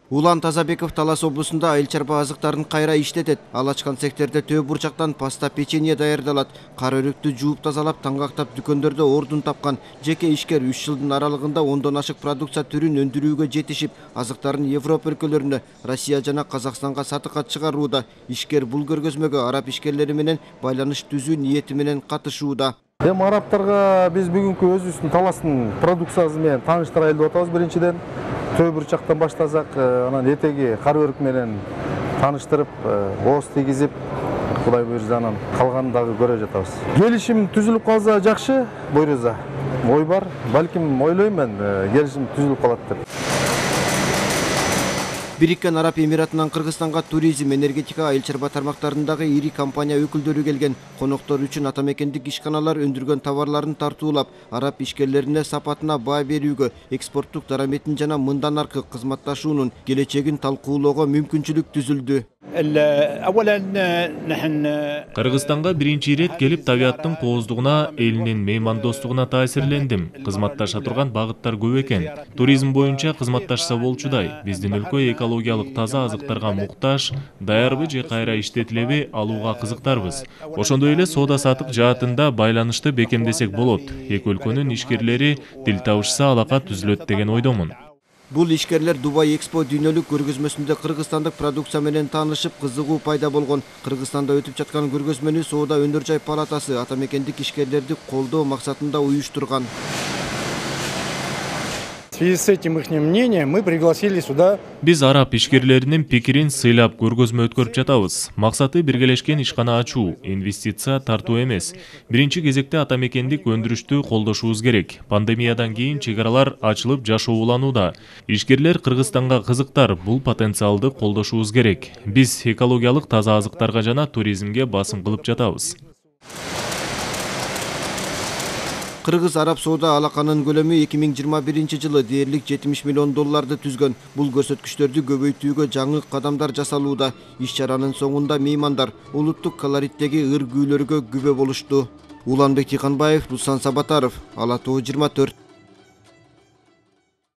Улан Тазабеков Талас облусунда айыл чарба азыктарын кайра иштетет. Ал ачкан цехтерде төө бурчактан паста, печенье даярдалат. Кара өрүктү жууп тазалап, таңгактап дүкөндөрдө ордун тапкан жеке ишкер 3 жылдын аралыгында 10дон ашык продукция түрүн өндүрүүгө жетишип, азыктарын Европа өлкөлөрүнө, Россия жана Казакстанга сатыкка чыгарууда. Ишкер бул көргөзмөгө араб ишкерлери менен байланыш түзүү ниети менен катышууда. Эми арабтарга биз бүгүнкү өзүбүздүн Таластын продукциясы менен тааныштырайлы деп атабыз. Биринчиден төө бурчактан баштасак, анан этеги кара өрүк менен тааныштырып, ооз тийгизип, Кудай буйрса анан калганын дагы көрө жатабыз. Келишим түзүлүп калса жакшы, буйрса. Ой бар, балким ойлойм мен, келишим түзүлүп калат деп. Бириккен Араб Эмиратынан Кыргызстанга туризм, энергетика, айыл чарба тармактарындагы ири компания өкүлдөрү келген. Коноктор үчүн атамекендик ишканалар өндүргөн товарларын тартуулап, араб ишкерлерине сапатына баа берүүгө, экспорттук дараметин жана мындан аркы кызматташуунун келечегин талкуулоого мүмкүнчүлүк түзүлдү. Кыргызстанга биринчи ирет келип табиаттын кооздугуна, элинин меймандостугуна таасирлендим. Кызматташа турган багыттар көп экен. Туризм боюнча кызматташса болчудай. Биздин өлкө экологиялык таза азыктарга муктаж, даярбы же кайра иштетилеби алууга кызыктарбыз. Ошондой эле соода сатык жаатында байланышты бекемдесек болот. Эки өлкөнүн ишкерлери тил табышса алака түзүлөт деген ойдомун. Бул ишкерлер Дубай Экспо дүйнөлүк көргөзмөсүндө кыргызстандык продукция менен таанышып, кызыгуу пайда болгон. Кыргызстанда өтүп жаткан көргөзмөнү Соода өнөр жай палатасы атамекендик ишкерлерди колдоо максатында уюштурган. В связи с этим их мнением мы пригласили сюда. Биз араб ишкерлеринин пикирин сыйлап көргөзмө өткөрүп жатабыз. Максаты биргелешкен ишкана ачуу, инвестиция тартуу эмес. Биринчи кезекте атамекендик өндүрүштү колдошубуз керек. Пандемиядан кийин чек аралар ачылып жашооланууда. Ишкерлер Кыргызстанга кызыктар, бул потенциалды колдошубуз керек. Биз экологиялык таза азыктарга жана туризмге басым кылып жатабыз. Кыргыз-араб соода алаканын көлөмү 2021 жылы дээрлик $70 миллион түзгөн. Бул көрсөткүчтөрдү көбөйтүүгө жаңы кадамдар жасалууда. Иш-чаранын соңунда меймандар улуттук колориттеги ыр күүлөргө күбө болушту. Уланбек Тиханбаев, Руслан Сабатаров, Ала Тоо 24.